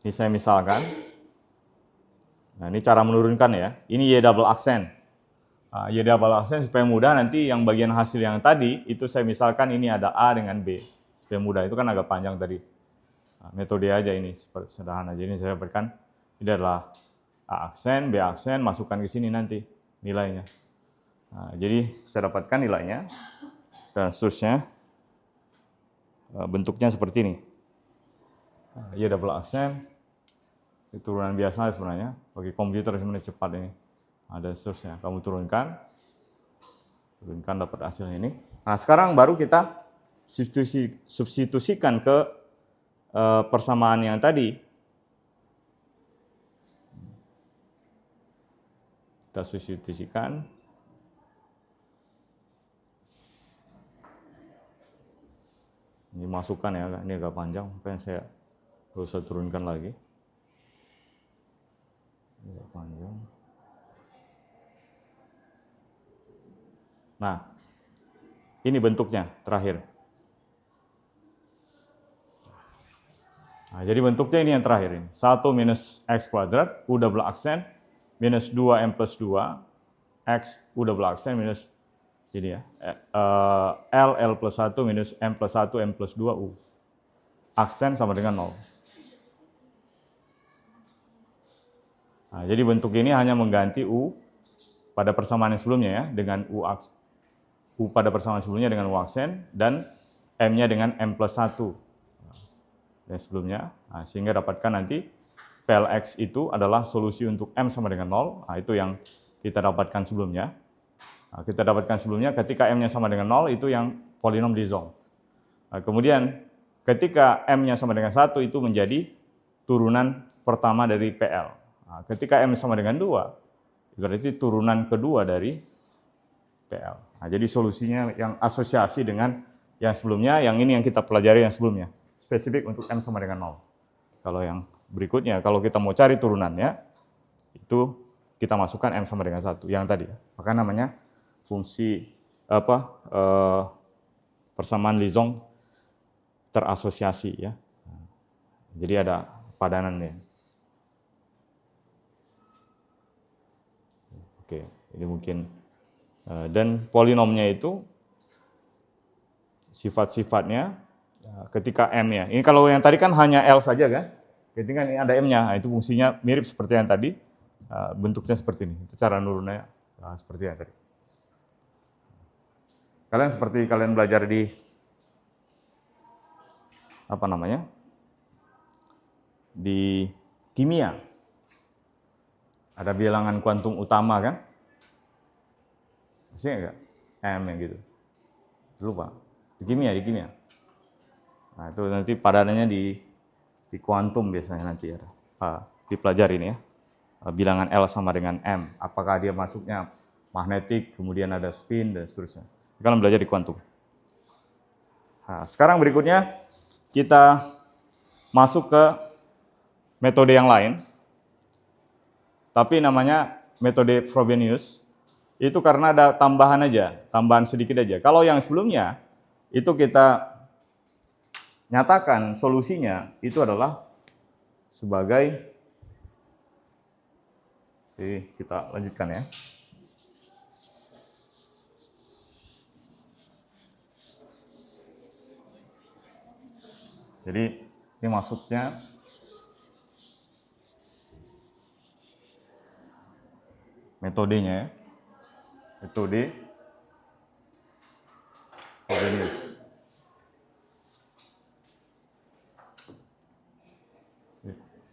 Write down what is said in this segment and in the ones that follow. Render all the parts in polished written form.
Ini saya misalkan. Nah, ini cara menurunkan ya. Ini Y double aksen. Y double aksen supaya mudah nanti yang bagian hasil yang tadi itu saya misalkan ini ada A dengan B. Supaya mudah, itu kan agak panjang tadi. Nah, metode aja ini, seperti sederhana. Jadi saya berikan ini adalah A aksen, B aksen, masukkan ke sini nanti nilainya. Nah, jadi saya dapatkan nilainya dan seterusnya bentuknya seperti ini. Y double aksen, turunan biasa sebenarnya, bagi komputer sebenarnya cepat ini. Ada seterusnya, kamu turunkan dapat hasilnya ini. Nah sekarang baru kita substitusikan ke persamaan yang tadi. Kita substitusikan. Ini masukkan ya, ini agak panjang, makanya saya harus turunkan lagi. Ini agak panjang. Nah, ini bentuknya terakhir. Nah, jadi bentuknya ini yang terakhir ini. 1 minus X kuadrat, U double aksen, minus 2M plus 2, X, U double aksen, minus ini ya, L plus 1 minus M plus 1, M plus 2, U. Aksen sama dengan 0. Nah, jadi bentuk ini hanya mengganti U pada persamaan yang sebelumnya ya, dengan U pada persamaan sebelumnya dengan U aksen, dan M-nya dengan M plus 1 yang sebelumnya. Nah, sehingga dapatkan nanti PLX itu adalah solusi untuk M sama dengan 0. Nah, itu yang kita dapatkan sebelumnya. Nah, kita dapatkan sebelumnya ketika M-nya sama dengan 0 itu yang polinom disjunct. Nah, kemudian ketika M-nya sama dengan 1 itu menjadi turunan pertama dari PL. Nah, ketika M sama dengan 2, berarti turunan kedua dari PL. Nah, jadi solusinya yang asosiasi dengan yang sebelumnya, yang ini yang kita pelajari yang sebelumnya. Spesifik untuk M sama dengan 0. Kalau yang berikutnya, kalau kita mau cari turunannya, itu kita masukkan M sama dengan 1, yang tadi. Maka namanya fungsi persamaan Liaison terasosiasi ya. Jadi ada padanannya. Oke, ini mungkin dan polinomnya itu sifat-sifatnya ketika M-nya. Ini kalau yang tadi kan hanya L saja kan. Ketika ini ada M-nya, nah, itu fungsinya mirip seperti yang tadi. Bentuknya seperti ini. Itu cara nurunnya seperti yang tadi. Kalian seperti kalian belajar di apa namanya? Di kimia. Ada bilangan kuantum utama kan? Masih enggak? M yang gitu. Lupa. Di kimia. Nah, itu nanti padanannya di kuantum biasanya nanti ya. Dipelajari ini ya. Bilangan L sama dengan M. Apakah dia masuknya magnetik, kemudian ada spin dan seterusnya. Kalian belajar di kuantum. Nah, sekarang berikutnya kita masuk ke metode yang lain. Tapi namanya metode Frobenius. Itu karena ada tambahan aja, tambahan sedikit aja. Kalau yang sebelumnya itu kita nyatakan solusinya itu adalah sebagai, kita lanjutkan ya. Jadi ini maksudnya metodenya ya. Metode Frobenius.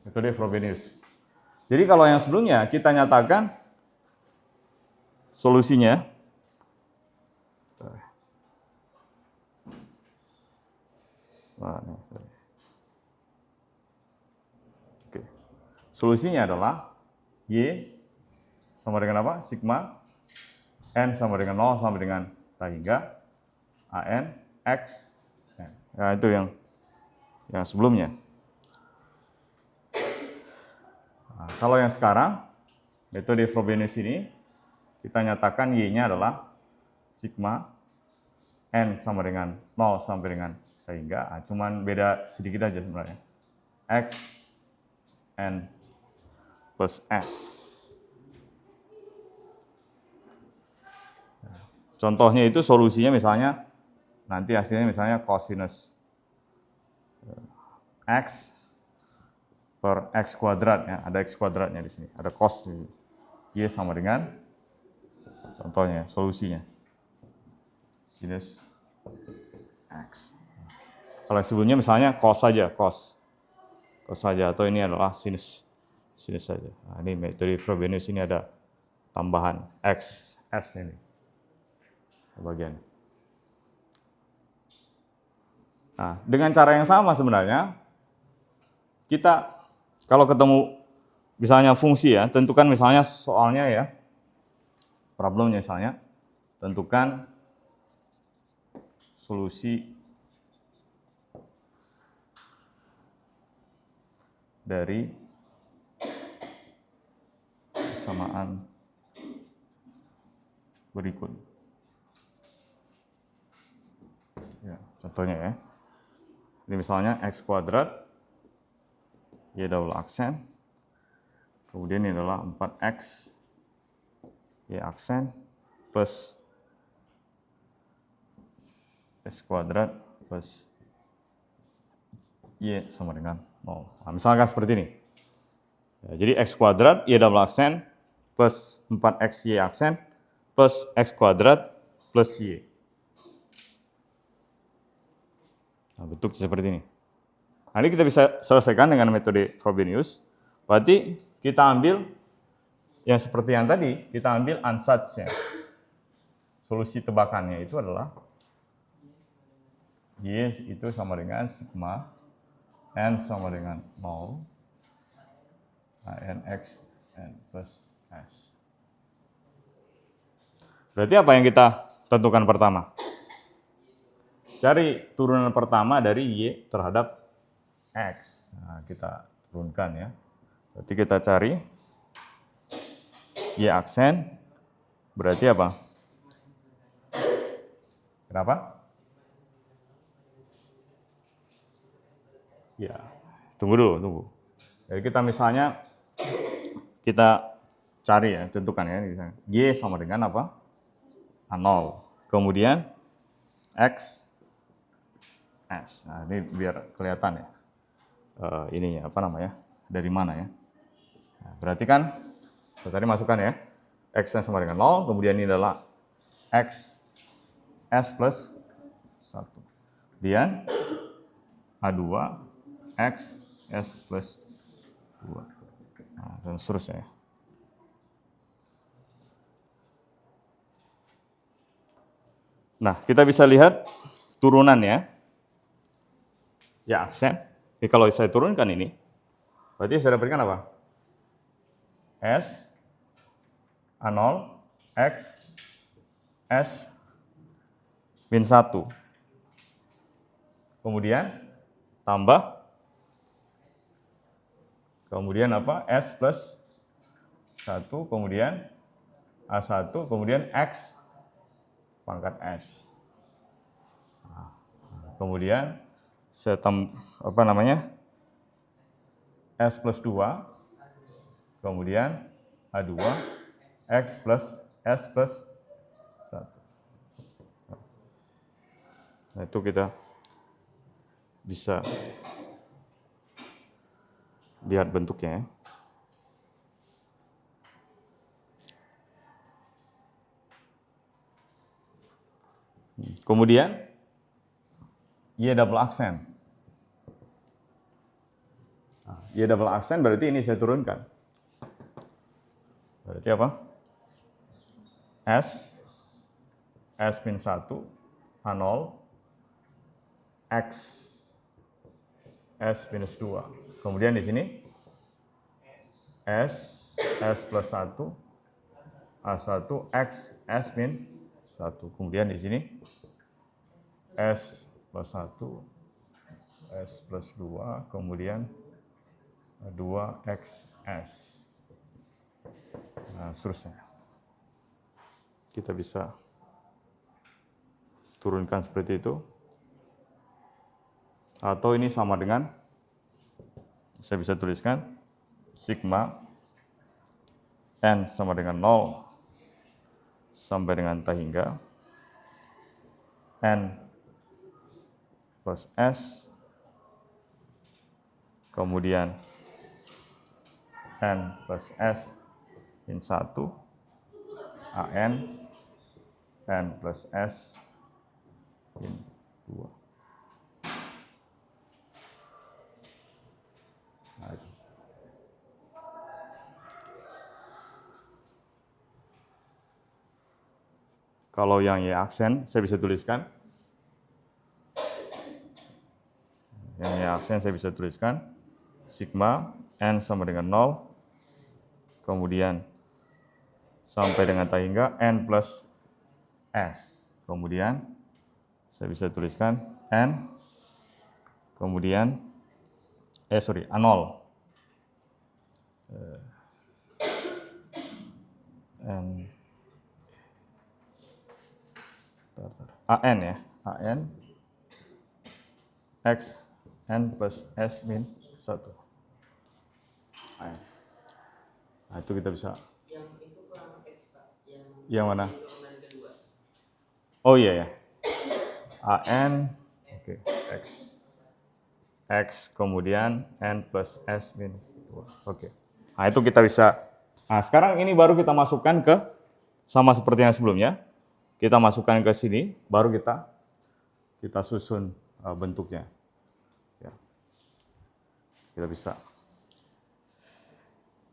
Metode Frobenius. Jadi kalau yang sebelumnya kita nyatakan solusinya solusinya adalah Y sama dengan apa? Sigma N sama dengan 0 sama dengan hingga AN X. Nah, itu yang sebelumnya. Nah, kalau yang sekarang metode Frobenius ini kita nyatakan Y-nya adalah sigma N sama dengan 0 sampai dengan hingga, cuman beda sedikit aja sebenarnya. X N plus S. Contohnya itu solusinya misalnya, nanti hasilnya misalnya cosinus X per X kuadrat, ya, ada X kuadratnya di sini, ada cos, Y sama dengan, contohnya solusinya, sinus X. Kalau sebelumnya misalnya cos saja, cos saja, atau ini adalah sinus saja. Nah, ini metode Frobenius ini ada tambahan X, S ini. Bagian. Nah, dengan cara yang sama sebenarnya, kita kalau ketemu misalnya fungsi ya, tentukan misalnya soalnya ya, problemnya misalnya, tentukan solusi dari persamaan berikut. Ya, contohnya ya. Ini misalnya X kuadrat, Y double aksen, kemudian ini adalah 4X, Y aksen, plus X kuadrat plus Y sama dengan 0. Nah, misalkan seperti ini. Ya, jadi X kuadrat, Y double aksen, plus 4X, Y aksen, plus X kuadrat plus Y. Nah, bentuk seperti ini. Nah, ini kita bisa selesaikan dengan metode Frobenius. Berarti kita ambil yang seperti yang tadi, kita ambil ansatz-nya. Solusi tebakannya itu adalah Y itu sama dengan sigma, N sama dengan 0, Nx, N plus S. Berarti apa yang kita tentukan pertama? Cari turunan pertama dari Y terhadap X. Nah, kita turunkan ya. Berarti kita cari Y aksen, berarti apa? Kenapa? Ya, tunggu dulu, tunggu. Jadi kita misalnya, kita cari ya, tentukan ya. Misalnya. Y sama dengan apa? A0. Kemudian X, S. Nah, ini biar kelihatan ya. Ininya apa namanya? Dari mana ya? Nah, berarti kan tadi masukkan ya. X sama dengan 0, kemudian ini adalah X S plus 1. Kemudian A2 X S plus 2. Nah, dan seterusnya. Nah, kita bisa lihat turunannya. Ya, aksen. Jadi kalau saya turunkan ini, berarti saya dapatkan apa? S, A0, X, S, min 1. Kemudian, tambah. Kemudian apa? S plus 1, kemudian A1, kemudian X, pangkat S. Nah, kemudian, apa namanya? S plus 2, kemudian A2, X plus S plus 1. Nah, itu kita bisa lihat bentuknya ya. Kemudian, Y double aksen. Nah, Y double aksen berarti ini saya turunkan. Berarti apa? S min 1, A0, X, S minus 2. Kemudian di sini, S plus 1, A1, X, S min 1. Kemudian di sini, S plus 1, S plus 2, kemudian 2X, S. Nah, seterusnya. Kita bisa turunkan seperti itu. Atau ini sama dengan, saya bisa tuliskan, sigma n sama dengan 0 sampai dengan T hingga n plus S, kemudian n plus S min 1, an, n plus S min 2. Nah, itu. Kalau yang Y aksen, saya bisa tuliskan. Yang Y aksen saya bisa tuliskan. Sigma N sama dengan 0. Kemudian sampai dengan T hingga N plus S. Kemudian saya bisa tuliskan N. Kemudian, A0. N. AN ya, AN X N plus S min 1. Nah, itu kita bisa. Yang itu kurang X, Pak. Yang mana? Oh iya ya. AN, oke, X. X kemudian N plus S min 2. Oke. Nah, itu kita bisa. Nah, sekarang ini baru kita masukkan ke, sama seperti yang sebelumnya. Kita masukkan ke sini, baru kita susun bentuknya. Ya. Kita bisa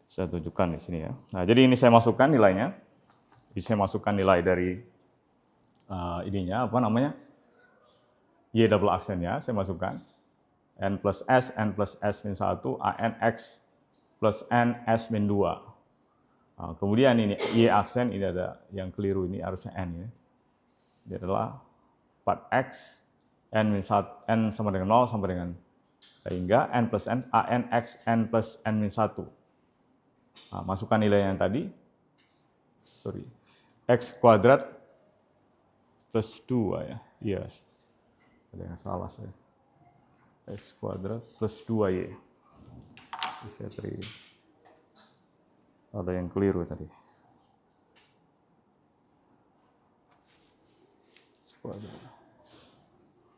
saya tunjukkan di sini ya. Nah, jadi ini saya masukkan nilainya. Jadi saya masukkan nilai dari ininya, apa namanya? Y double aksennya, saya masukkan. N plus S min 1, AN X plus N S min 2. Nah, kemudian ini Y aksen, ini ada yang keliru, ini harusnya N ya. Ini adalah 4X, N min 1, N sama dengan 0 sampai dengan hingga N plus N, AN X, N plus N min 1. Nah, masukkan nilai yang tadi, X kuadrat plus 2 ya, yes. Ada yang salah saya. X kuadrat plus 2Y. Bisa ada yang keliru tadi.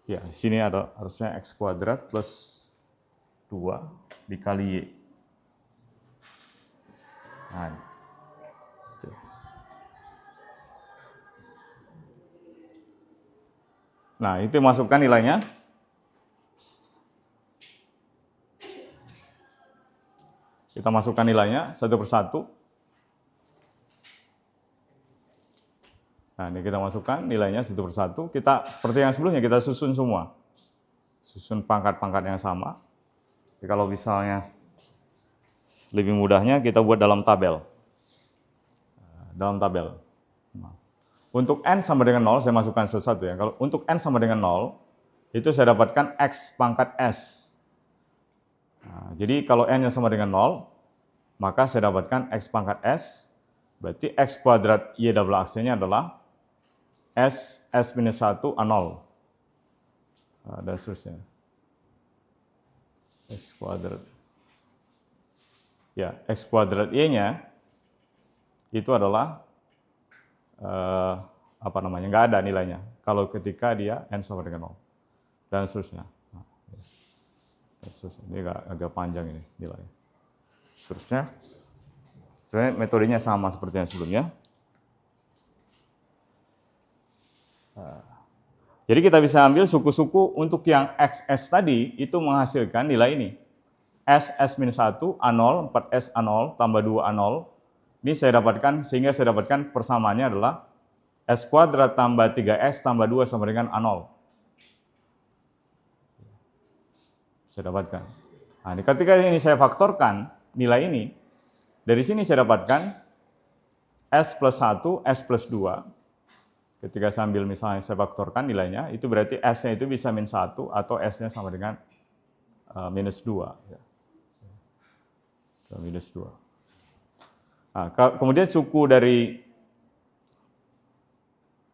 Ya, di sini ada harusnya X kuadrat plus 2 dikali Y. Nah, itu. Nah, itu masukkan nilainya. Kita masukkan nilainya satu persatu. Nah, ini kita masukkan nilainya satu persatu. Kita seperti yang sebelumnya, kita susun semua. Susun pangkat-pangkat yang sama. Jadi kalau misalnya lebih mudahnya kita buat dalam tabel. Untuk N sama dengan 0, saya masukkan satu-satu ya. Kalau untuk N sama dengan 0, itu saya dapatkan X pangkat S. Nah, jadi kalau N-nya sama dengan 0, maka saya dapatkan X pangkat S, berarti X kuadrat Y double aksennya adalah S minus 1 A0. Nah, dan seterusnya. X kuadrat. Ya, X kuadrat Y-nya itu adalah, nggak ada nilainya. Kalau ketika dia N sama dengan 0. Dan seterusnya. Ini agak panjang ini nilainya. Seterusnya, sebenarnya metodenya sama seperti yang sebelumnya. Jadi kita bisa ambil suku-suku untuk yang XS tadi, itu menghasilkan nilai ini. S-1, A0, 4S A0, tambah 2 A0. Ini saya dapatkan, sehingga saya dapatkan persamaannya adalah S kuadrat tambah 3S tambah 2 sama dengan A0. Saya dapatkan. Nah, ketika ini saya faktorkan nilai ini, dari sini saya dapatkan S plus 1, S plus 2. Ketika saya ambil misalnya saya faktorkan nilainya, itu berarti S-nya itu bisa min 1 atau S-nya sama dengan minus 2. Ya. Minus 2. Nah, kemudian suku dari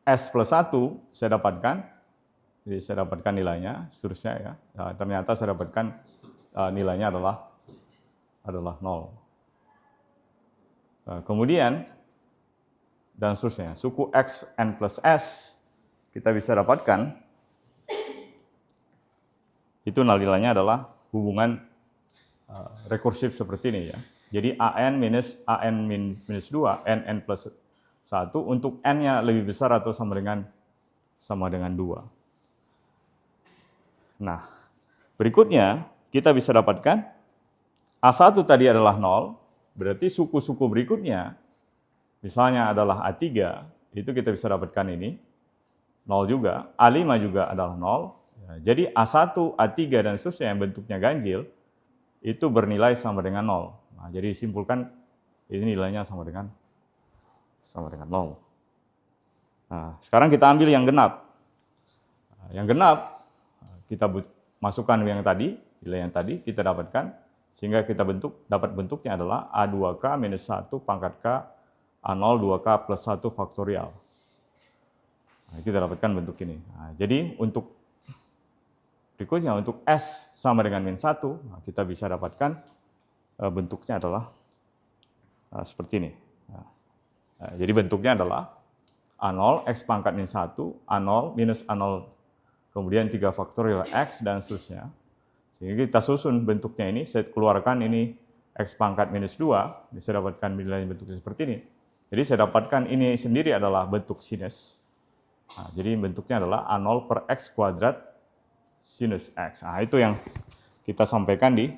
S plus 1 saya dapatkan. Jadi saya dapatkan nilainya, seterusnya ya. Nah, ternyata saya dapatkan nilainya adalah 0. Kemudian, dan seterusnya, suku X, N plus S, kita bisa dapatkan, itu nilainya adalah hubungan rekursif seperti ini ya. Jadi AN minus AN minus 2, NN plus 1, untuk N-nya lebih besar atau sama dengan 2. Nah, berikutnya kita bisa dapatkan A1 tadi adalah 0, berarti suku-suku berikutnya, misalnya adalah A3, itu kita bisa dapatkan ini, 0 juga, A5 juga adalah 0. Jadi A1, A3, dan seterusnya yang bentuknya ganjil, itu bernilai sama dengan 0. Nah, jadi simpulkan ini nilainya sama dengan 0. Nah, sekarang kita ambil yang genap. Nah, yang genap, kita masukkan yang tadi, nilai yang tadi, kita dapatkan, sehingga kita dapat bentuknya adalah A2K minus 1 pangkat K, A0 2K plus 1 faktorial. Nah, kita dapatkan bentuk ini. Nah, jadi untuk berikutnya, untuk S sama dengan min 1, nah, kita bisa dapatkan bentuknya adalah seperti ini. Nah, jadi bentuknya adalah A0, X pangkat min 1, A0 minus A0, kemudian 3 faktorial X, dan seterusnya. Sehingga kita susun bentuknya ini, saya keluarkan ini X pangkat minus 2, bisa dapatkan nilai bentuknya seperti ini. Jadi saya dapatkan ini sendiri adalah bentuk sinus. Nah, jadi bentuknya adalah A0 per X kuadrat sinus X. Nah, itu yang kita sampaikan di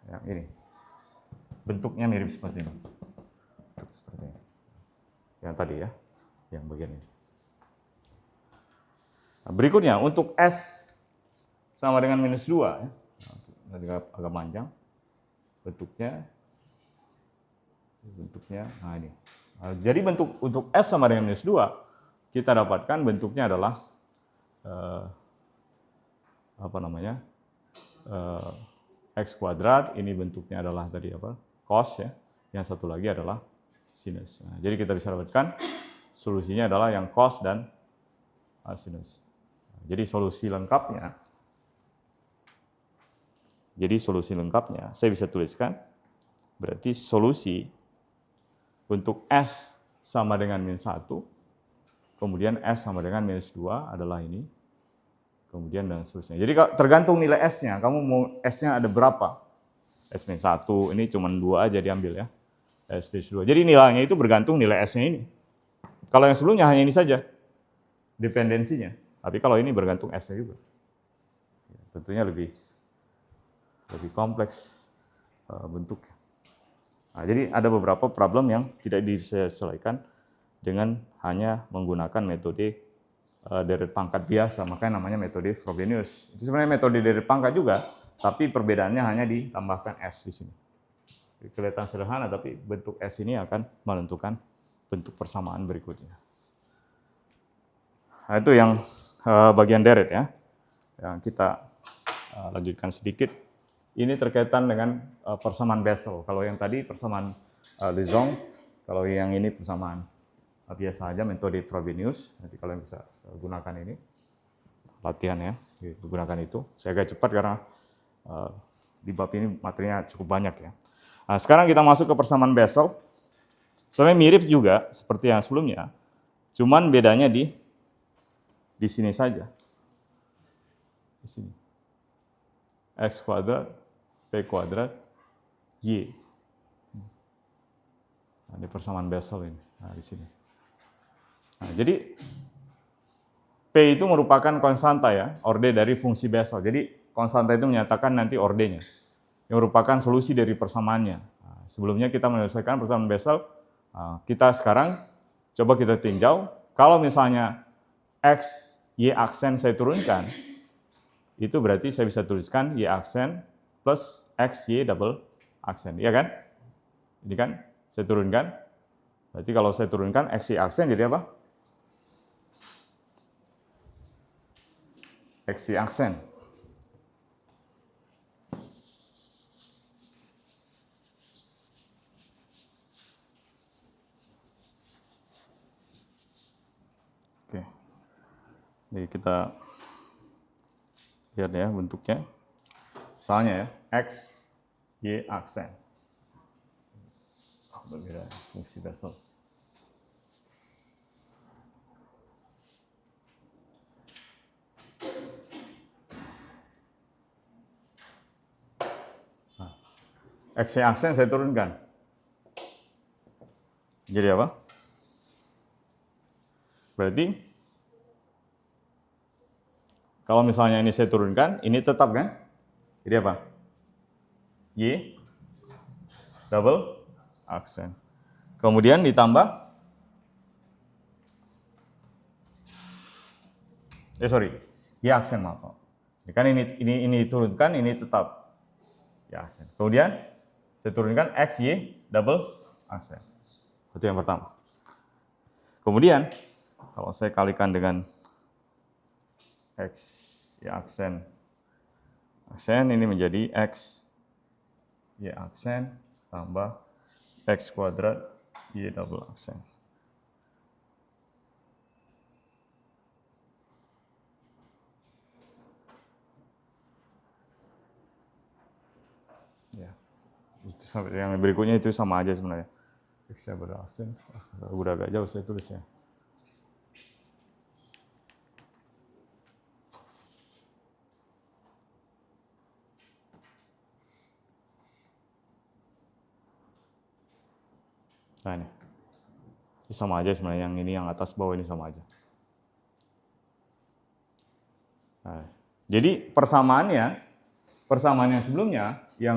yang ini. Bentuknya mirip seperti ini. Bentuk seperti ini. Yang tadi ya, yang bagian ini. Nah, berikutnya, untuk S sama dengan minus 2, ya. Nah, agak panjang. Bentuknya, nah ini. Nah, jadi untuk S sama dengan minus 2, kita dapatkan bentuknya adalah X kuadrat, ini bentuknya adalah tadi cos ya, yang satu lagi adalah sinus. Nah, jadi kita bisa dapatkan solusinya adalah yang cos dan sinus. Nah, jadi solusi lengkapnya, saya bisa tuliskan, berarti solusi untuk S sama dengan min 1, kemudian S sama dengan minus 2 adalah ini, kemudian dan seterusnya. Jadi tergantung nilai S-nya, kamu mau S-nya ada berapa? S-1, ini cuma 2 aja diambil ya. S-2. Jadi nilainya itu bergantung nilai S-nya ini. Kalau yang sebelumnya hanya ini saja, dependensinya. Tapi kalau ini bergantung S-nya juga. Tentunya lebih kompleks bentuknya. Nah, jadi ada beberapa problem yang tidak diselesaikan dengan hanya menggunakan metode deret pangkat biasa, makanya namanya metode Frobenius. Itu sebenarnya metode deret pangkat juga, tapi perbedaannya hanya ditambahkan S di sini. Kelihatan sederhana, tapi bentuk S ini akan menentukan bentuk persamaan berikutnya. Nah, itu yang bagian deret ya, yang kita lanjutkan sedikit. Ini terkaitan dengan persamaan Bessel. Kalau yang tadi persamaan Legendre, kalau yang ini persamaan biasa aja metode Frobenius. Nanti kalau yang bisa gunakan ini latihan ya, gunakan itu. Saya agak cepat karena di bab ini materinya cukup banyak ya. Nah, sekarang kita masuk ke persamaan Bessel. Sebenarnya mirip juga seperti yang sebelumnya, cuman bedanya di sini saja. Di sini. X kuadrat, P kuadrat, Y. Nah, ini persamaan Bessel ini. Nah, di sini. Nah, jadi P itu merupakan konstanta ya, orde dari fungsi Bessel. Jadi konstanta itu menyatakan nanti ordenya, yang merupakan solusi dari persamaannya. Nah, sebelumnya kita menyelesaikan persamaan Bessel, kita sekarang coba kita tinjau, kalau misalnya X, Y aksen saya turunkan, itu berarti saya bisa tuliskan Y aksen plus X, Y double aksen, iya kan? Ini kan saya turunkan, berarti kalau saya turunkan X, Y aksen jadi apa? X, Y aksen. Oke. Jadi kita lihat ya bentuknya. Misalnya ya, X, Y aksen. berbeda fungsi Bessel. Nah, X-nya aksen saya turunkan. Jadi apa? Berarti kalau misalnya ini saya turunkan, ini tetap kan? Jadi apa? Y double aksen. Kemudian ditambah Y aksen maaf. Kan ini turunkan, ini tetap Y aksen. Kemudian saya turunkan X Y double aksen. Itu yang pertama. Kemudian kalau saya kalikan dengan X Y aksen ini menjadi X Y aksen tambah X kuadrat Y double aksen. Ya. Yang berikutnya itu sama aja sebenarnya. X-nya beraksen, udah agak jauh saya tulisnya. Nah ini sama aja sebenarnya, yang ini yang atas bawah ini sama aja. Nah, jadi persamaan yang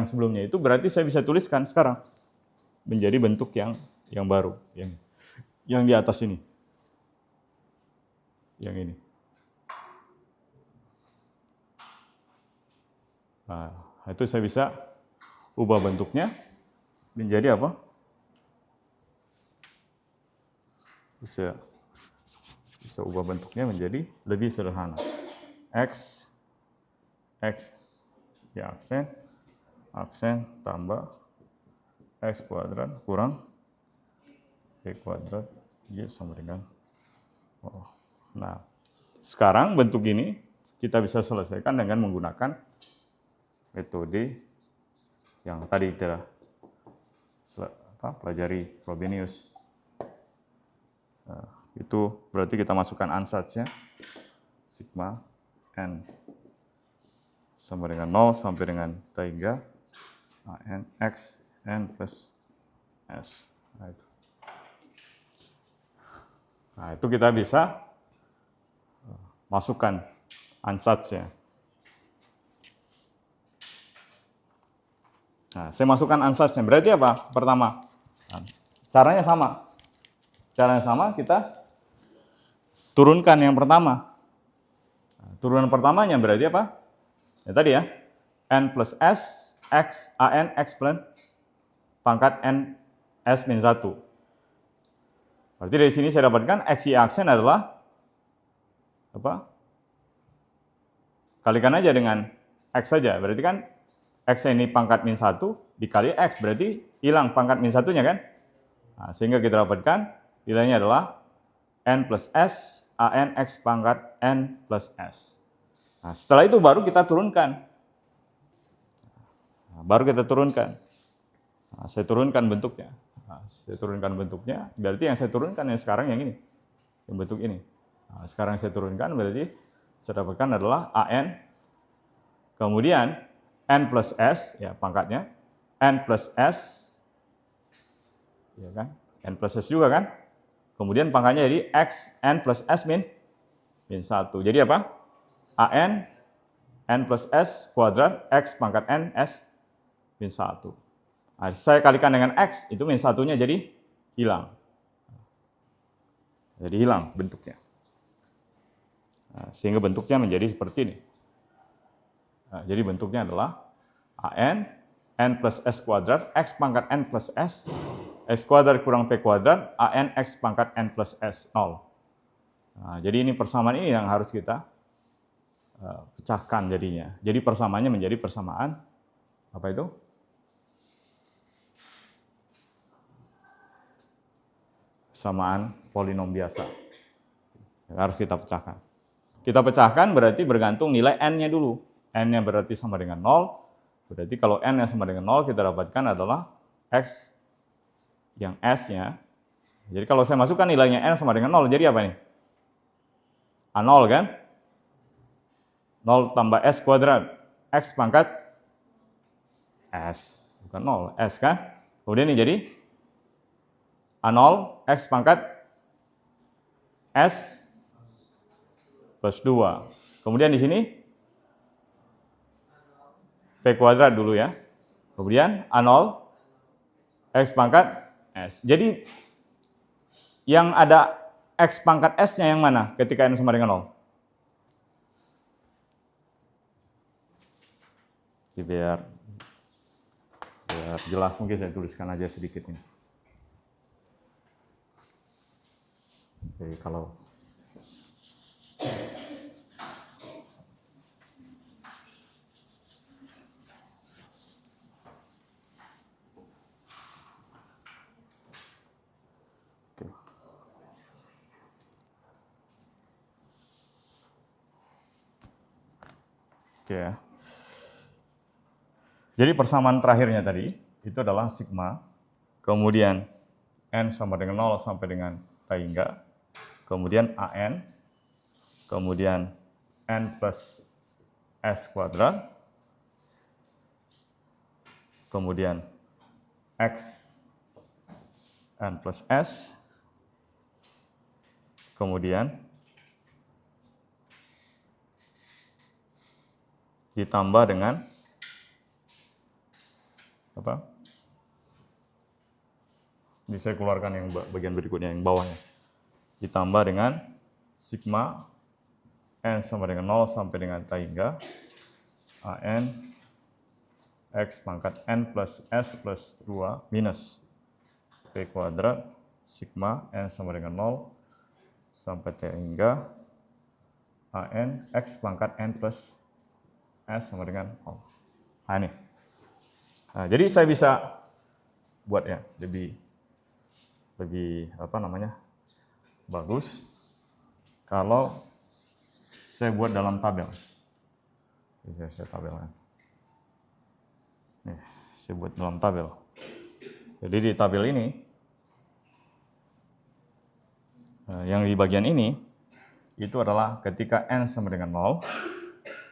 sebelumnya itu berarti saya bisa tuliskan sekarang menjadi bentuk yang baru, yang di atas ini, yang ini. Nah, itu saya bisa ubah bentuknya menjadi apa? Bisa ubah bentuknya menjadi lebih sederhana. X ya aksen tambah X kuadrat kurang Y kuadrat Y sama dengan Nah, sekarang bentuk ini kita bisa selesaikan dengan menggunakan metode yang tadi kita pelajari, Frobenius. Nah, itu berarti kita masukkan ansatz-nya sigma n sama dengan 0 sampai dengan 3 n x n plus s. Nah, itu kita bisa masukkan ansatz-nya. Nah, saya masukkan ansatz-nya. Berarti apa? Pertama, caranya sama. Kita turunkan yang pertama. Turunan pertamanya berarti apa? Ya tadi ya, n plus s, x, an, x plus pangkat n, s min 1. Berarti dari sini saya dapatkan x, y aksen adalah apa? Kalikan aja dengan x saja. Berarti kan x ini pangkat min 1 dikali x, berarti hilang pangkat min 1-nya kan? Nah, sehingga kita dapatkan nilainya adalah n plus s, an, x pangkat n plus s. Nah, setelah itu baru kita turunkan. Nah, saya turunkan bentuknya. Berarti yang saya turunkan yang sekarang yang ini. Yang bentuk ini. Nah, sekarang saya turunkan berarti saya dapatkan adalah an. Kemudian n plus s, ya pangkatnya. N plus s. Ya kan? N plus s juga kan? Kemudian pangkatnya jadi x n plus s min 1. Jadi apa? An n plus s kuadrat x pangkat n s min 1. Nah, saya kalikan dengan x, itu min 1-nya jadi hilang. Jadi hilang bentuknya. Nah, sehingga bentuknya menjadi seperti ini. Nah, jadi bentuknya adalah an n plus s kuadrat x pangkat n plus s, x kuadrat kurang p kuadrat, an x pangkat n plus s 0. Nah, jadi ini persamaan ini yang harus kita pecahkan jadinya. Jadi persamaannya menjadi persamaan apa itu? Persamaan polinom biasa. Harus kita pecahkan. Kita pecahkan berarti bergantung nilai n-nya dulu. N-nya berarti sama dengan 0. Berarti kalau n-nya sama dengan 0, kita dapatkan adalah x yang S-nya. Jadi kalau saya masukkan nilainya N sama dengan 0, jadi apa nih? A0 kan? 0 tambah S kuadrat. X pangkat S. Bukan 0, S kan? Kemudian ini jadi A0, X pangkat S plus 2. Kemudian di sini P kuadrat dulu ya. Kemudian A0, X pangkat S. Jadi yang ada X pangkat S-nya yang mana ketika N sama dengan 0? Jadi biar jelas mungkin saya tuliskan aja sedikit ini. Jadi kalau Oke ya. Jadi persamaan terakhirnya tadi itu adalah sigma, kemudian N sama dengan 0 sampai dengan T hingga, kemudian AN, kemudian N plus S kuadrat, kemudian X N plus S, kemudian ditambah dengan apa? Ini saya keluarkan yang bagian berikutnya, yang bawahnya. Ditambah dengan sigma N sama dengan 0 sampai dengan T hingga AN X pangkat N plus S plus 2 minus P kuadrat sigma N sama dengan 0 sampai T hingga AN X pangkat N plus S sama dengan 0. Nah ini. Nah, jadi saya bisa buat ya lebih bagus kalau saya buat dalam tabel. Jadi saya tabelkan. Nih, saya buat dalam tabel. Jadi di tabel ini yang di bagian ini itu adalah ketika N sama dengan 0,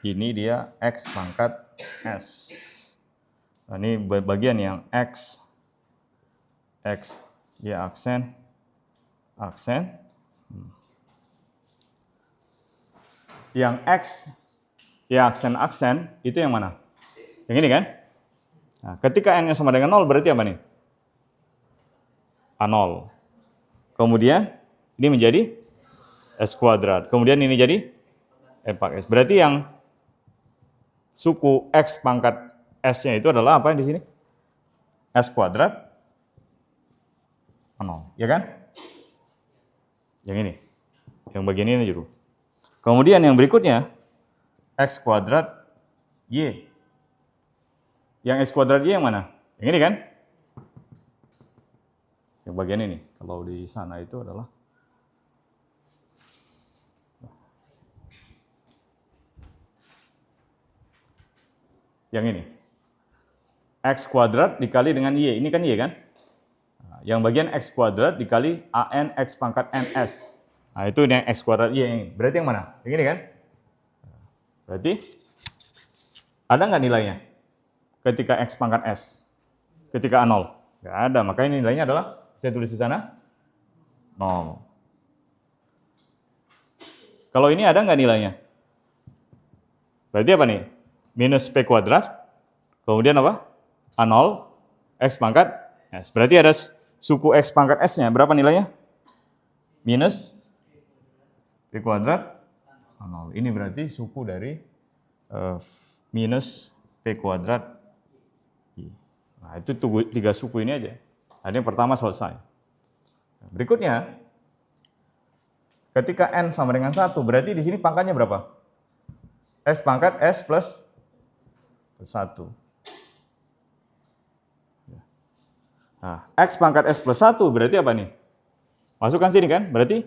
ini dia X pangkat S. Nah, ini bagian yang X, ya aksen. Yang X, ya aksen, itu yang mana? Yang ini kan? Nah, ketika N sama dengan 0 berarti apa nih? A0. Kemudian ini menjadi S kuadrat. Kemudian ini jadi M pangkat S. Berarti yang suku X pangkat S-nya itu adalah apa di sini? S kuadrat A0, ya kan? Yang ini. Yang bagian ini dulu. Kemudian yang berikutnya X kuadrat Y. Yang X kuadrat Y yang mana? Yang ini kan? Yang bagian ini. Kalau di sana itu adalah yang ini. X kuadrat dikali dengan Y. Ini kan Y kan? Yang bagian X kuadrat dikali AN X pangkat NS. Nah, itu yang X kuadrat Y ini. Berarti yang mana? Yang ini kan? Berarti ada nggak nilainya ketika X pangkat S? Ketika A0? Nggak ada. Makanya nilainya adalah, saya tulis di sana, 0. Kalau ini ada nggak nilainya? Berarti apa nih? Minus P kuadrat. Kemudian apa? A0 X pangkat S. Berarti ada suku X pangkat S-nya. Berapa nilainya? Minus P kuadrat A0. Ini berarti suku dari minus P kuadrat. Nah, itu 3 suku ini aja. Nah, yang pertama selesai. Berikutnya, ketika N sama dengan 1, berarti di sini pangkatnya berapa? X pangkat S plus 1. Nah, X pangkat S plus 1 berarti apa nih? Masukkan sini kan? Berarti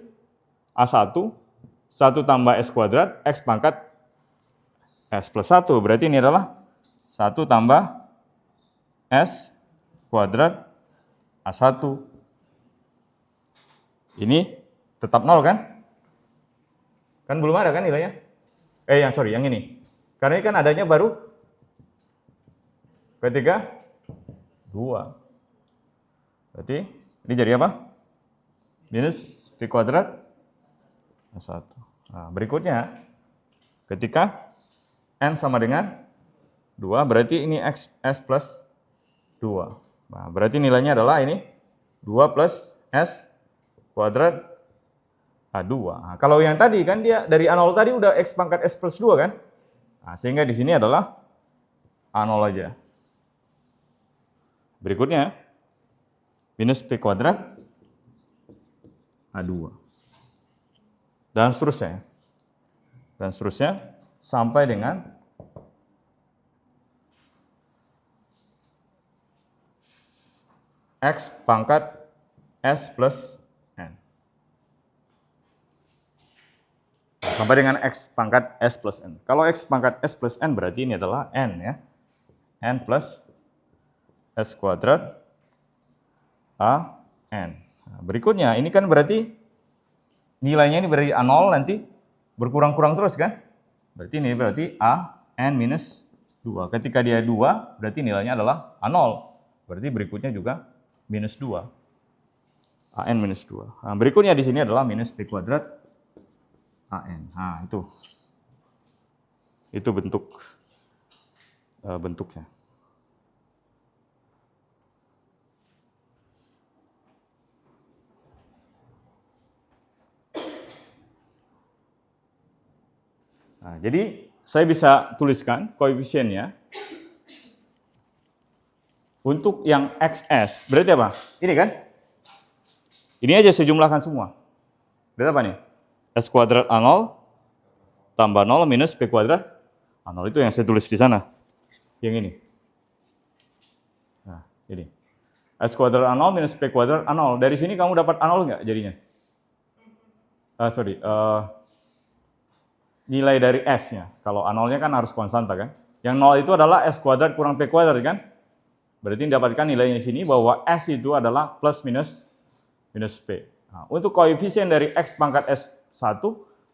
A1, 1 tambah S kuadrat, X pangkat S plus 1. Berarti ini adalah 1 tambah S kuadrat A1. Ini tetap 0 kan? Kan belum ada kan nilainya? Yang ini. Karena ini kan adanya baru ketika 2. Berarti ini jadi apa? Minus P kuadrat A1. Nah, berikutnya, ketika N sama dengan 2, berarti ini S plus 2. Nah, berarti nilainya adalah ini 2 plus S kuadrat A2. Nah, kalau yang tadi kan dia dari A0 tadi udah X pangkat S plus 2 kan? Nah, sehingga di sini adalah A0 aja. Berikutnya, minus P kuadrat A2. Dan seterusnya. Dan seterusnya sampai dengan X pangkat S plus N. Sampai dengan X pangkat S plus N. Kalau X pangkat S plus N berarti ini adalah N ya. N plus S kuadrat A N. Nah, berikutnya ini kan berarti nilainya ini berarti A0 nanti berkurang-kurang terus kan? Berarti ini berarti A N minus 2. Ketika dia 2 berarti nilainya adalah A0. Berarti berikutnya juga minus 2. AN minus 2. Nah, berikutnya di sini adalah minus P kuadrat AN. Nah, itu bentuknya. Nah, jadi saya bisa tuliskan koefisiennya untuk yang XS. Berarti apa? Ini kan? Ini aja saya jumlahkan semua. Berarti apa nih? S kuadrat A0 tambah 0 minus P kuadrat A0 itu yang saya tulis di sana. Yang ini. Nah, ini. S kuadrat A0 minus P kuadrat A0. Dari sini kamu dapat A0 nggak jadinya? Nilai dari S-nya. Kalau A0-nya kan harus konstanta kan? Yang 0 itu adalah S kuadrat kurang P kuadrat kan? Berarti dapatkan nilainya di sini bahwa S itu adalah plus minus P. Nah, untuk koefisien dari X pangkat S1,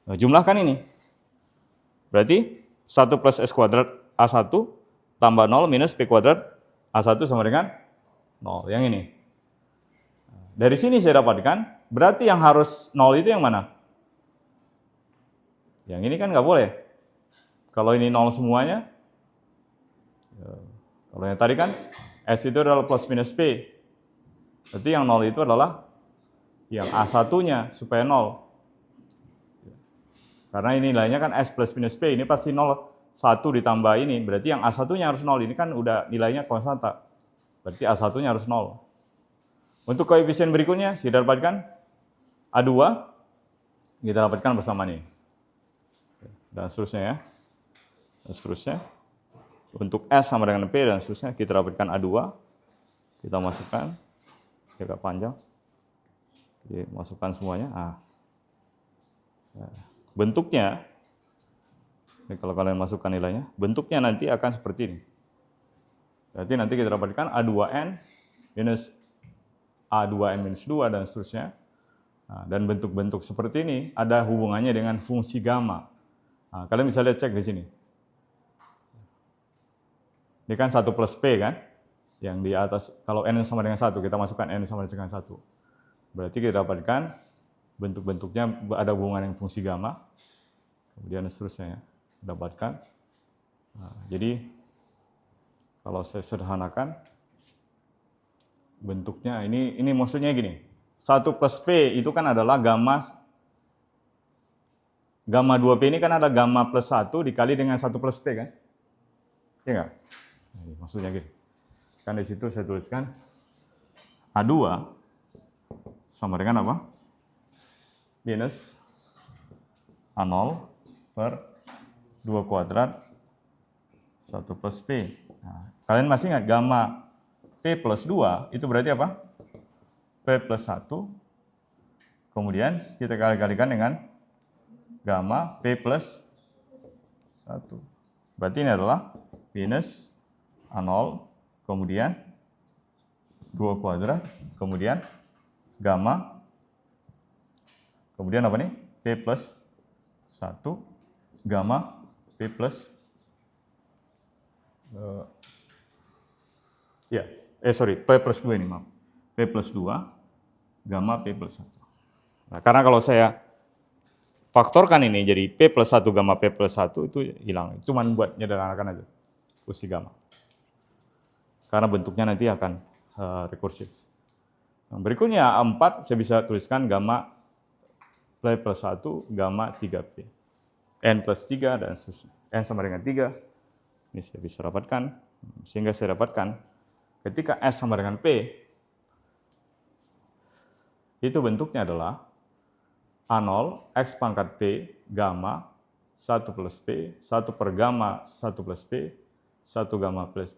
nah, jumlahkan ini. Berarti 1 plus S kuadrat A1 tambah 0 minus P kuadrat A1 sama dengan 0. Yang ini. Dari sini saya dapatkan, berarti yang harus 0 itu yang mana? Yang ini kan nggak boleh. Kalau ini 0 semuanya, kalau yang tadi kan S itu adalah plus minus P. Berarti yang 0 itu adalah yang A1-nya supaya 0. Karena ini nilainya kan S plus minus P, ini pasti 0, 1 ditambah ini. Berarti yang A1-nya harus 0, ini kan udah nilainya konstanta. Berarti A1-nya harus 0. Untuk koefisien berikutnya, kita dapatkan A2, kita dapatkan bersama ini. Dan seterusnya ya. Dan seterusnya. Untuk S sama dengan P dan seterusnya, kita dapatkan A2. Kita masukkan, agak panjang. Oke, masukkan semuanya. Bentuknya, ini kalau kalian masukkan nilainya, bentuknya nanti akan seperti ini. Berarti nanti kita dapatkan A2N minus A2N minus 2 dan seterusnya. Nah, dan bentuk-bentuk seperti ini ada hubungannya dengan fungsi gamma. Nah, kalian bisa lihat cek di sini. Ini kan 1 plus P kan? Yang di atas, kalau N sama dengan 1, kita masukkan N sama dengan 1. Berarti kita dapatkan bentuk-bentuknya ada hubungan dengan fungsi gamma. Kemudian seterusnya ya, dapatkan. Nah, jadi kalau saya sederhanakan bentuknya ini maksudnya gini. 1 plus P itu kan adalah gamma 2P ini kan ada gamma plus 1 dikali dengan 1 plus P kan? Iya nggak? Nah, maksudnya gini. Kan di situ saya tuliskan A2 sama dengan apa? Minus A0 per 2 kuadrat 1 plus P. Nah, kalian masih ingat gamma P plus 2 itu berarti apa? P plus 1. Kemudian kita kalikan dengan gamma P plus 1. Berarti ini adalah minus A0 kemudian 2 kuadrat, kemudian gamma, kemudian apa nih? P plus 1, gamma, P plus, P plus 2 ini, maaf. P plus 2, gamma, P plus 1. Nah, karena kalau saya faktorkan ini jadi P plus 1, gamma, P plus 1 itu hilang. Cuman buat menyederhanakan aja, kursi gamma. Karena bentuknya nanti akan rekursif. Nah, berikutnya 4, saya bisa tuliskan gamma P plus 1, gamma 3P. N plus 3 dan seterusnya. N sama dengan 3. Ini saya bisa dapatkan. Sehingga saya dapatkan ketika S sama dengan P, itu bentuknya adalah A0, X pangkat P, gamma, 1 plus P, 1 per gamma, 1 plus P, 1 gamma plus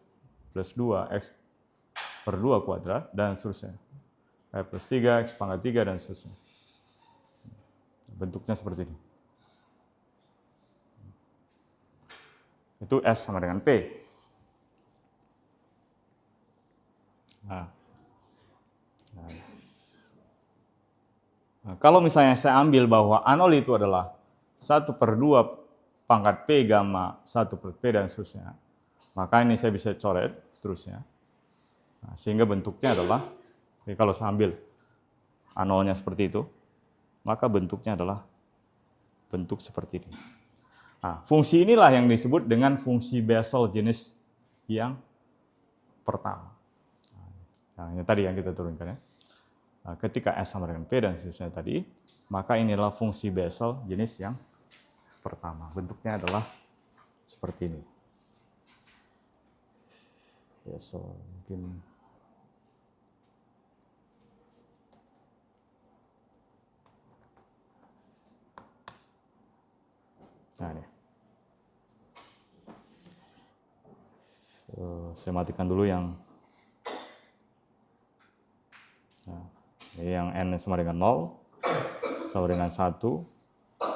2, X per 2 kuadrat, dan seterusnya. P plus 3, X pangkat 3, dan seterusnya. Bentuknya seperti ini. Itu S sama dengan P. Nah, kalau misalnya saya ambil bahwa A0 itu adalah 1 per 2 pangkat P gamma 1 per P dan seterusnya, maka ini saya bisa coret seterusnya. Nah, sehingga bentuknya adalah, kalau saya ambil A0-nya seperti itu, maka bentuknya adalah bentuk seperti ini. Nah, fungsi inilah yang disebut dengan fungsi Bessel jenis yang pertama. Nah, ini tadi yang kita turunkan ya. Nah, ketika S sama dengan P dan seterusnya tadi, maka inilah fungsi Bessel jenis yang pertama. Bentuknya adalah seperti ini. Bessel mungkin nah ini. Saya matikan dulu yang N sama dengan 0, sama dengan 1,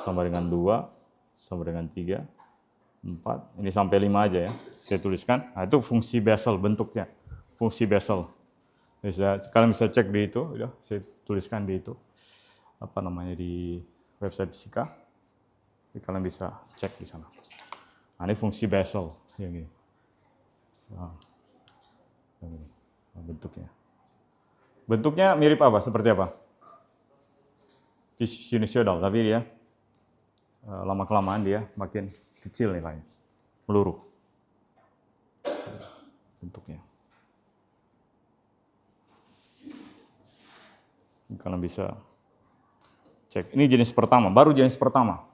sama dengan 2, sama dengan 3, 4, ini sampai 5 aja ya, saya tuliskan. Nah, itu fungsi Bessel bentuknya, fungsi Bessel. Kalian bisa cek di itu, ya, saya tuliskan di itu, di website fisika. Jadi kalian bisa cek di sana. Nah, ini fungsi Bessel, yang ini. Nah, yang ini. Nah, bentuknya. Bentuknya mirip apa? Seperti apa? Sinusoidal, tapi dia lama-kelamaan dia makin kecil nilainya, meluruh bentuknya. Kalian bisa cek. Ini jenis pertama, baru jenis pertama.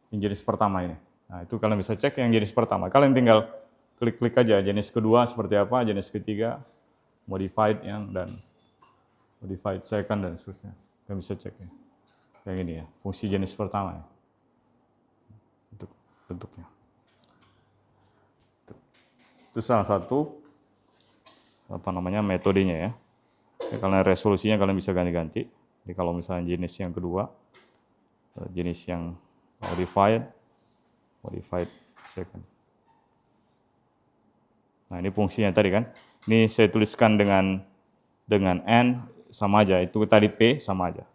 Ini jenis pertama ini. Nah, itu kalian bisa cek yang jenis pertama. Kalian tinggal klik-klik aja jenis kedua seperti apa, jenis ketiga, modified dan modified second dan seterusnya. Kalian bisa cek ya. Yang ini ya, fungsi jenis pertama ya. Bentuknya. Itu salah satu metodenya ya. Karena resolusinya kalian bisa ganti-ganti. Jadi kalau misalnya jenis yang kedua, jenis yang modified second. Nah, ini fungsinya tadi kan. Ini saya tuliskan dengan N sama aja, itu tadi P sama aja.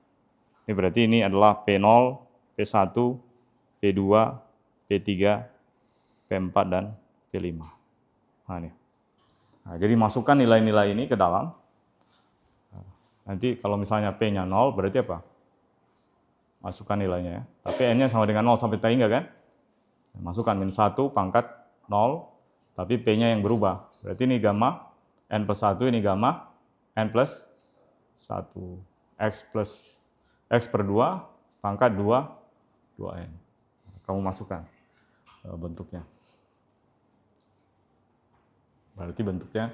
Ini berarti ini adalah P0, P1, P2, P3, P4, dan P5. Nah, ini. Nah, jadi masukkan nilai-nilai ini ke dalam. Nanti kalau misalnya P-nya 0, berarti apa? Masukkan nilainya ya. Tapi N-nya sama dengan 0 sampai hingga kan? Masukkan min 1 pangkat 0, tapi P-nya yang berubah. Berarti ini gamma, N plus 1, ini gamma, N plus 1. X per 2, pangkat 2N. Kamu masukkan bentuknya. Berarti bentuknya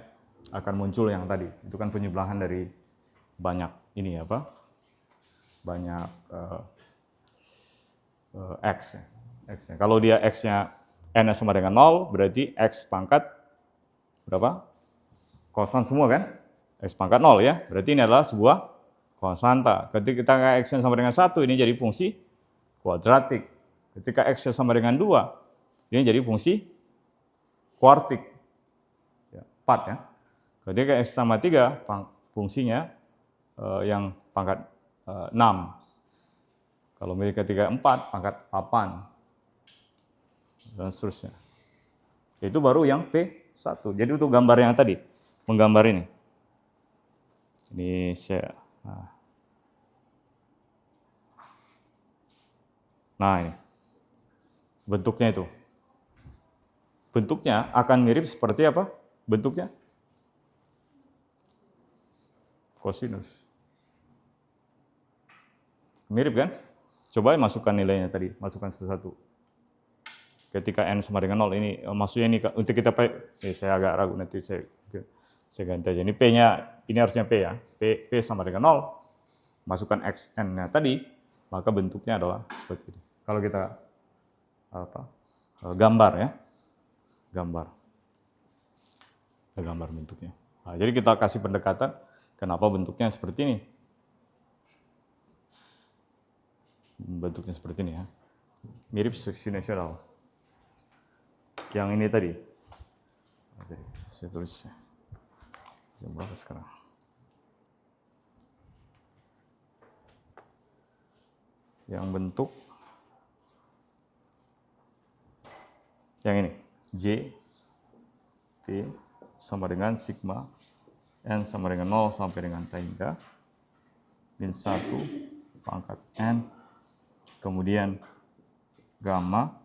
akan muncul yang tadi. Itu kan penyebelahan dari banyak ini banyak X. X-nya. Kalau dia X-nya N sama dengan 0, berarti X pangkat berapa? Konstan semua kan? X pangkat 0 ya. Berarti ini adalah sebuah konstanta. Ketika kita X-nya sama dengan 1, ini jadi fungsi kuadratik. Ketika X-nya sama dengan 2, ini jadi fungsi kuartik. Ya, 4 ya. Ketika X tambah 3, fungsinya yang pangkat 6. Kalau ketika 4, pangkat 8. Dan seterusnya. Itu baru yang P1. Jadi untuk gambar yang tadi, menggambar ini. Ini saya... Nah ini, bentuknya itu. Bentuknya akan mirip seperti apa? Bentuknya? Kosinus. Mirip kan? Coba masukkan nilainya tadi, masukkan satu-satu. Ketika N sama dengan 0, ini maksudnya ini untuk kita saya agak ragu nanti saya ganti aja. Ini P-nya, ini harusnya P ya. P sama dengan 0, masukkan XN-nya tadi, maka bentuknya adalah seperti ini. Kalau kita gambar ya, gambar bentuknya. Nah, jadi kita kasih pendekatan kenapa bentuknya seperti ini. Bentuknya seperti ini ya, mirip sinusoidal. Yang ini tadi, oke, saya tulis. Jam berapa sekarang? Yang bentuk yang ini, J, P sama dengan sigma, N sama dengan 0 sampai dengan tangga, min 1 pangkat N, kemudian gamma,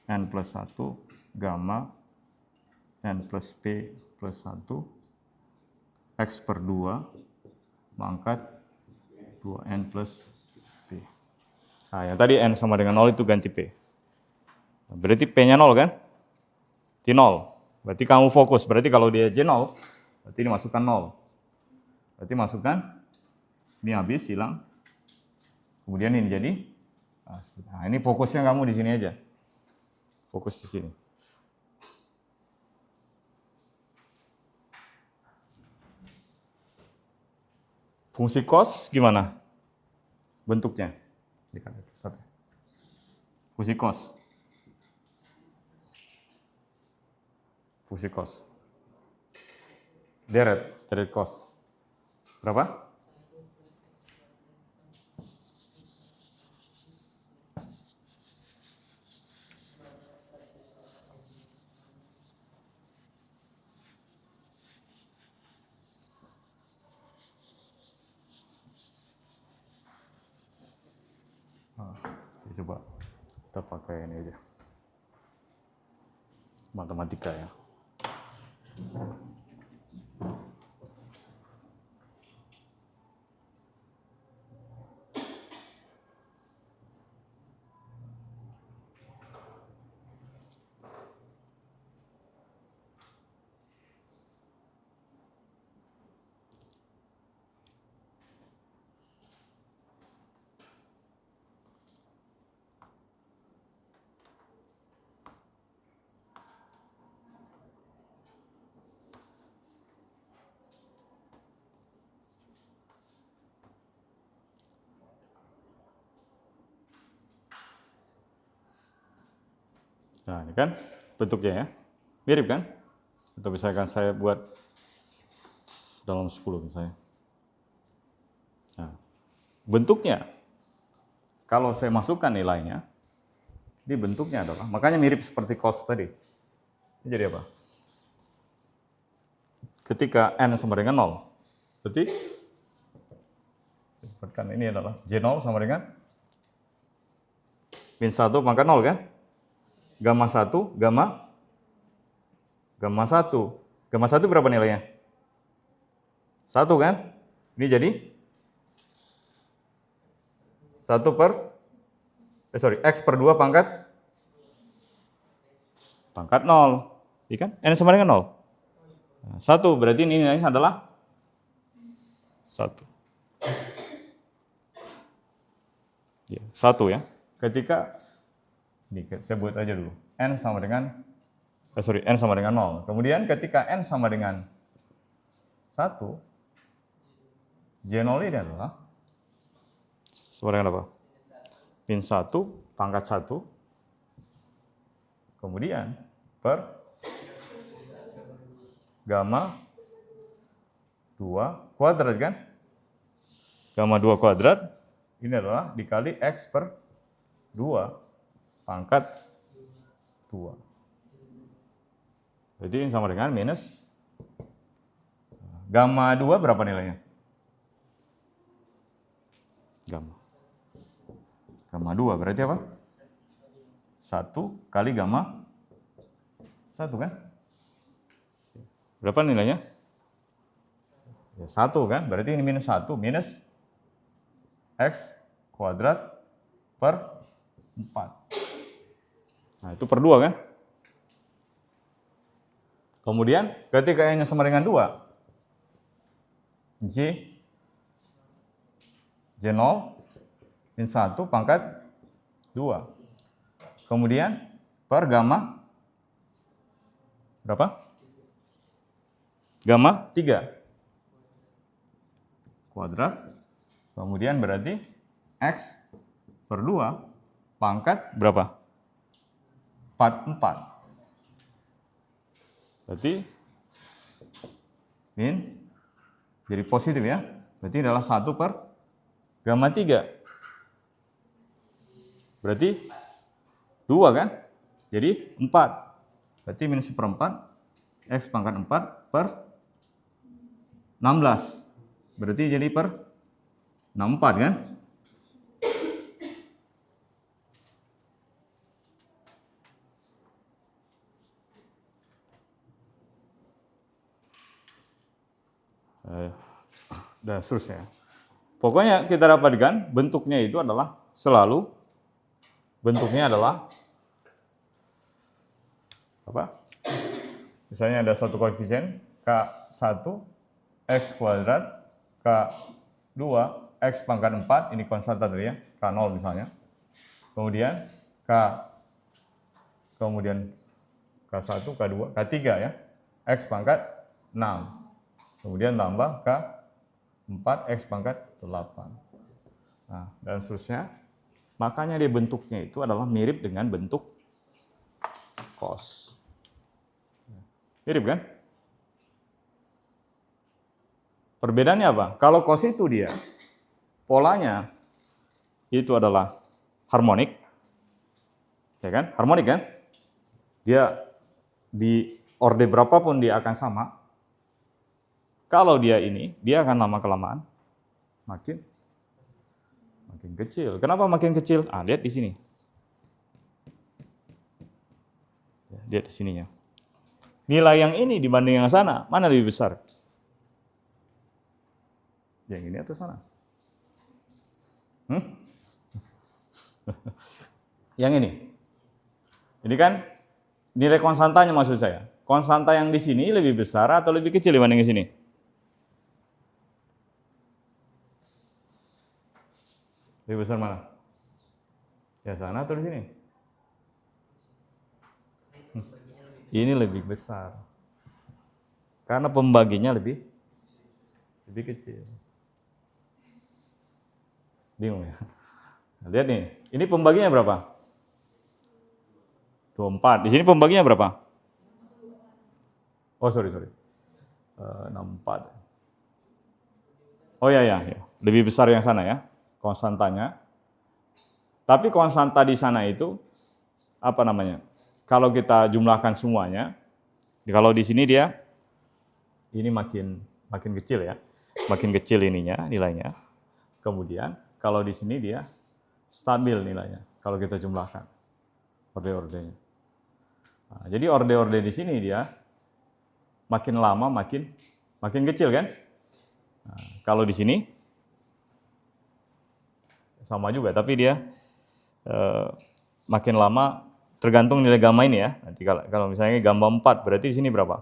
N plus 1, gamma, N plus P plus 1, X per 2, pangkat 2N plus P. Nah, yang tadi N sama dengan 0 itu ganti P. Berarti P-nya 0 kan? T 0. Berarti kamu fokus. Berarti kalau dia J 0, berarti ini masukkan 0. Berarti masukkan, ini habis, hilang. Kemudian ini jadi, nah ini fokusnya kamu di sini aja. Fokus di sini. Fungsi cos gimana? Bentuknya. Fungsi cos. Fungsi cos. Deret cos. Berapa? Coba kita pakai ini aja. Matematika ya. Nah, ini kan bentuknya ya. Mirip kan? Atau misalkan saya buat dalam 10 misalnya. Nah, bentuknya, kalau saya masukkan nilainya, ini bentuknya adalah, makanya mirip seperti cos tadi. Ini jadi apa? Ketika N sama dengan 0, berarti ini adalah J0 sama dengan min 1 pangkat 0 kan? Gamma 1, gamma 1. Gamma 1 berapa nilainya? 1 kan? Ini jadi 1 per, X per 2 pangkat 0. Iya kan? N sama dengan 0. Nah, 1, berarti ini nilainya adalah 1. Ya, 1 ya. Ketika ini saya buat aja dulu. N sama dengan N sama dengan 0. Kemudian ketika N sama dengan 1, J0 ini adalah sama dengan apa? Min 1 pangkat 1. Kemudian per gamma 2 kuadrat kan? Gamma 2 kuadrat ini adalah dikali X per 2 pangkat 2. Jadi ini sama dengan minus gamma 2 berapa nilainya? Gamma 2 berarti apa? 1 kali gamma 1 kan? Berapa nilainya? Ya, 1 kan? Berarti ini minus 1 minus X kuadrat per 4. Nah, itu per 2 kan? Kemudian ketika N-nya sama dengan 2, J0 min 1 pangkat 2. Kemudian per gamma berapa? Gamma 3 kuadrat. Kemudian berarti X per 2 pangkat berapa? 4. Berarti min jadi positif ya. Berarti adalah 1 per gamma 3. Berarti 2 kan? Jadi 4. Berarti minus 1/4 X pangkat 4 per 16. Berarti jadi per 64 kan? Dan seterusnya. Pokoknya kita dapatkan bentuknya itu adalah selalu bentuknya adalah apa? Misalnya ada suatu koefisien K1 X kuadrat K2 X pangkat 4, ini konstanta tadi ya, K0 misalnya. Kemudian kemudian K1, K2, K3 ya, X pangkat 6. Kemudian tambah K4 X pangkat 8. Nah, dan seterusnya. Makanya dia bentuknya itu adalah mirip dengan bentuk cos. Mirip kan? Perbedaannya apa? Kalau cos itu dia polanya itu adalah harmonik. Ya kan? Harmonik kan? Dia di orde berapapun dia akan sama. Kalau dia ini, dia akan lama-kelamaan makin kecil. Kenapa makin kecil? Lihat di sini. Lihat di sininya. Nilai yang ini dibanding yang sana, mana lebih besar? Yang ini atau sana? Yang ini. Ini kan nilai konstantanya maksud saya. Konstanta yang di sini lebih besar atau lebih kecil dibanding di sini? Lebih besar mana? Ya sana atau di sini? Ini lebih besar. Karena pembaginya lebih kecil. Bingung ya? Lihat nih, ini pembaginya berapa? 24. Di sini pembaginya berapa? Oh, sorry. 64. Oh ya. Lebih besar yang sana ya, konstantanya. Tapi konstanta di sana itu apa namanya? Kalau kita jumlahkan semuanya, kalau di sini dia ini makin kecil ya. Makin kecil ininya nilainya. Kemudian kalau di sini dia stabil nilainya kalau kita jumlahkan orde-ordenya. Nah, jadi orde-orde di sini dia makin lama makin kecil kan? Nah, kalau di sini sama juga, tapi dia makin lama tergantung nilai gamma ini ya. Nanti kalau misalnya gamma 4 berarti di sini berapa?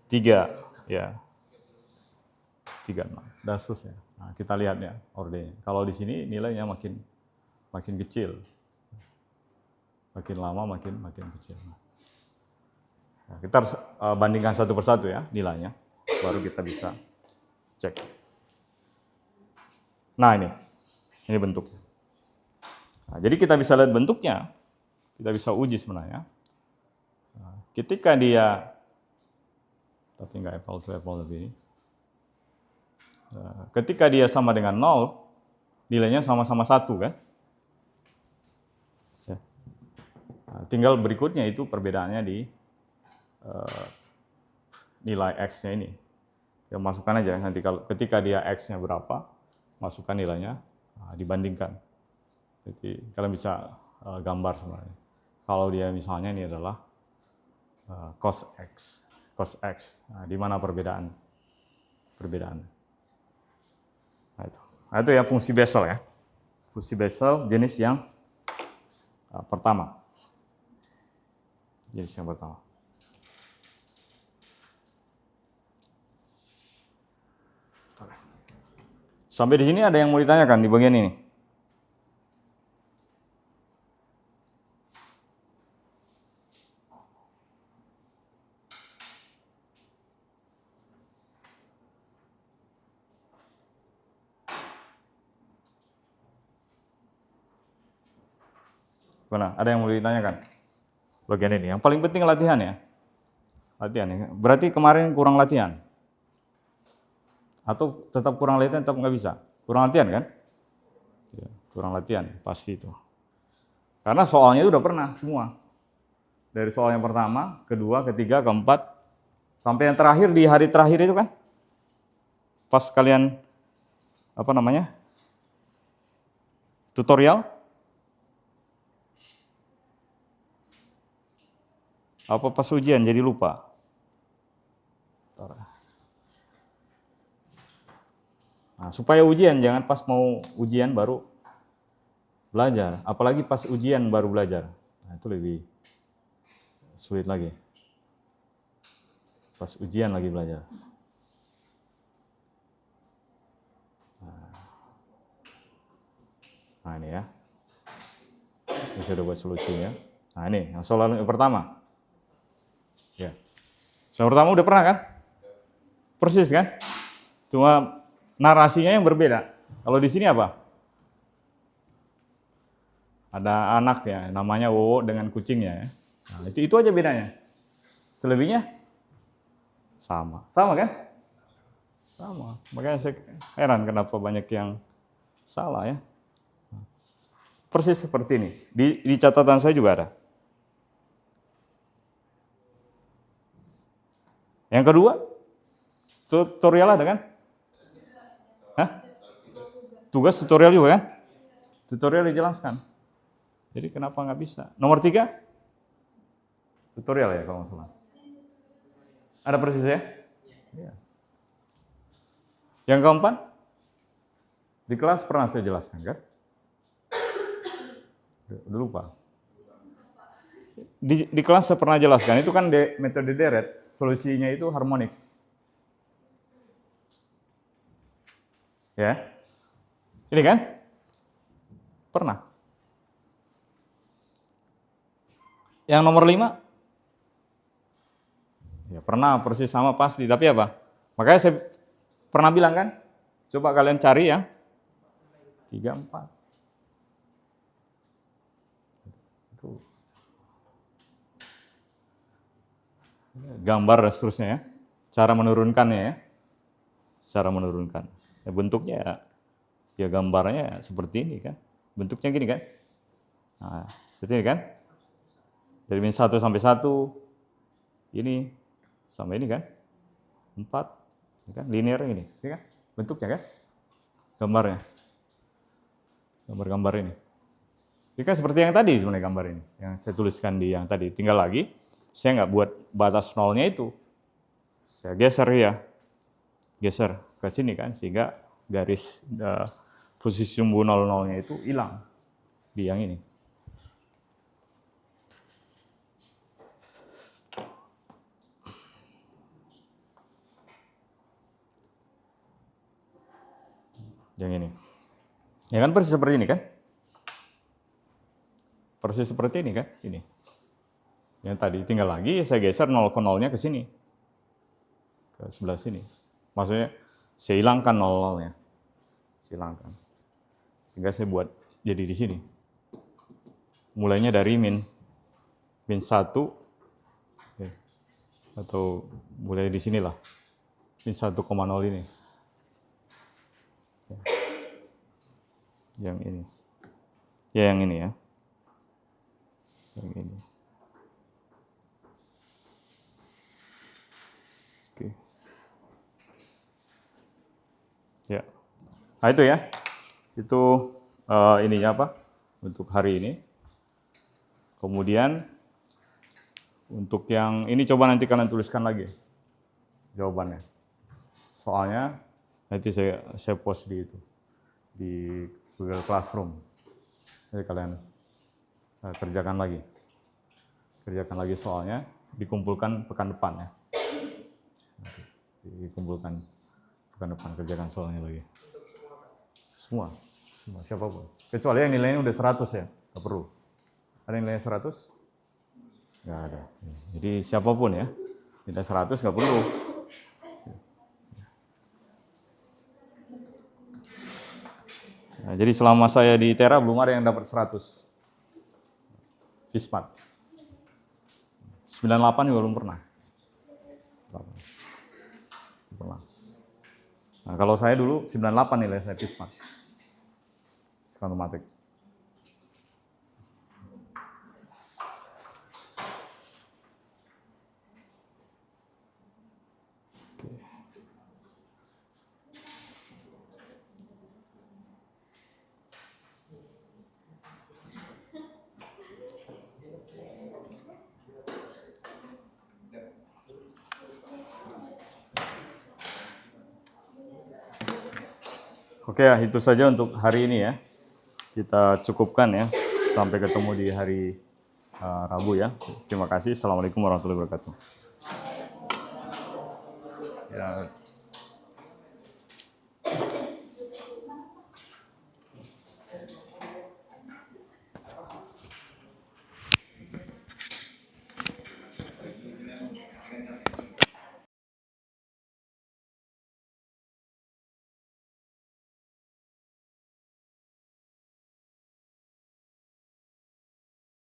3 ya. 36 dan seterusnya. Nah, kita lihat ya ordenya. Kalau di sini nilainya makin kecil. Makin lama makin kecil. Nah, kita harus bandingkan satu persatu ya nilainya, baru kita bisa cek. Nah ini bentuknya. Nah, jadi kita bisa lihat bentuknya, kita bisa uji sebenarnya. Nah, ketika dia tapi nggak apple to apple lebih. Ketika dia sama dengan 0, nilainya sama-sama 1 kan? Tinggal berikutnya itu perbedaannya di nilai X-nya ini. Ya masukkan aja nanti ketika dia X-nya berapa, masukkan nilainya, dibandingkan. Jadi kalian bisa gambar sebenarnya. Kalau dia misalnya ini adalah cos X. Di mana perbedaan? Nah, itu ya fungsi Bessel ya. Fungsi Bessel jenis yang pertama. Sampai di sini ada yang mau ditanyakan di bagian ini? Mana? Ada yang mau ditanyakan? Bagian ini. Yang paling penting latihan ya. Berarti kemarin kurang latihan? Atau tetap kurang latihan, tetap nggak bisa? Kurang latihan kan? Ya, kurang latihan, pasti itu. Karena soalnya itu udah pernah semua. Dari soal yang pertama, kedua, ketiga, keempat, sampai yang terakhir di hari terakhir itu kan? Pas kalian, tutorial, apa pas ujian jadi lupa? Nah, supaya ujian, jangan pas mau ujian baru belajar. Apalagi pas ujian baru belajar. Nah, itu lebih sulit lagi. Pas ujian lagi belajar. Nah ini ya. Ini sudah buat solusinya. Nah ini, yang soal yang pertama. Ya. Soal pertama udah pernah kan? Persis kan? Cuma narasinya yang berbeda. Kalau di sini apa? Ada anak ya, namanya Wowo dengan kucingnya ya. Nah, itu aja bedanya. Selebihnya sama. Sama kan? Sama. Makanya saya heran kenapa banyak yang salah ya. Persis seperti ini. Di catatan saya juga ada. Yang kedua, tutorial ada kan? Hah? Tugas tutorial juga kan? Tutorial dijelaskan. Jadi kenapa nggak bisa? Nomor 3, tutorial ya kalau nggak salah. Ada persis ya? Ya. Yang keempat, di kelas pernah saya jelaskan kan? Udah lupa. Di kelas saya pernah jelaskan, itu kan metode deret, solusinya itu harmonik. Ya, ini kan? Pernah. Yang nomor 5, ya pernah persis sama pasti, tapi apa? Makanya saya pernah bilang kan, coba kalian cari yang 3, 4. Itu. Gambar dan seterusnya ya. Cara menurunkannya ya. Cara menurunkan. Ya, bentuknya ya gambarnya seperti ini kan. Bentuknya gini kan. Nah, seperti ini kan. Dari min 1 sampai 1. Ini sampai ini kan. 4. Ini kan linear ini kan. Bentuknya kan. Gambarnya. Gambar-gambar ini. Ini kan seperti yang tadi sebenarnya gambar ini. Yang saya tuliskan di yang tadi. Tinggal lagi, saya nggak buat batas nolnya itu. Saya geser ya. Geser ke sini kan. Sehingga garis posisi sumbu 00-nya itu hilang. Di yang ini. Yang ini. Ya kan persis seperti ini kan? Persis seperti ini kan? Ini. Yang tadi tinggal lagi saya geser 0 ke 0-nya ke sini. Ke sebelah sini. Maksudnya saya hilangkan 00-nya. Saya hilangkan. Sehingga saya buat jadi di sini. Mulainya dari min 1 Atau mulai di sini lah. Ini 1,0 ini. Yang ini. Ya, yang ini ya. Yang ini. Oke. Ya. Nah itu ya. Itu ininya apa? Untuk hari ini. Kemudian untuk yang ini coba nanti kalian tuliskan lagi jawabannya. Soalnya nanti saya post di itu di Google Classroom. Jadi kalian kerjakan lagi soalnya, dikumpulkan pekan depan ya. Dikumpulkan pekan depan, kerjakan soalnya lagi. Semua siapapun. Kecuali yang nilainya udah 100 ya, nggak perlu. Ada yang nilainya 100? Nggak ada. Jadi siapapun ya, nilai 100 nggak perlu. Nah, jadi selama saya di Tera belum ada yang dapat 100. Fismat. 98 juga belum pernah. Nah, kalau saya dulu 98 nilai saya Fismat. Psikonomatik. Oke ya, itu saja untuk hari ini ya. Kita cukupkan ya. Sampai ketemu di hari Rabu ya. Terima kasih. Assalamualaikum warahmatullahi wabarakatuh. Ya.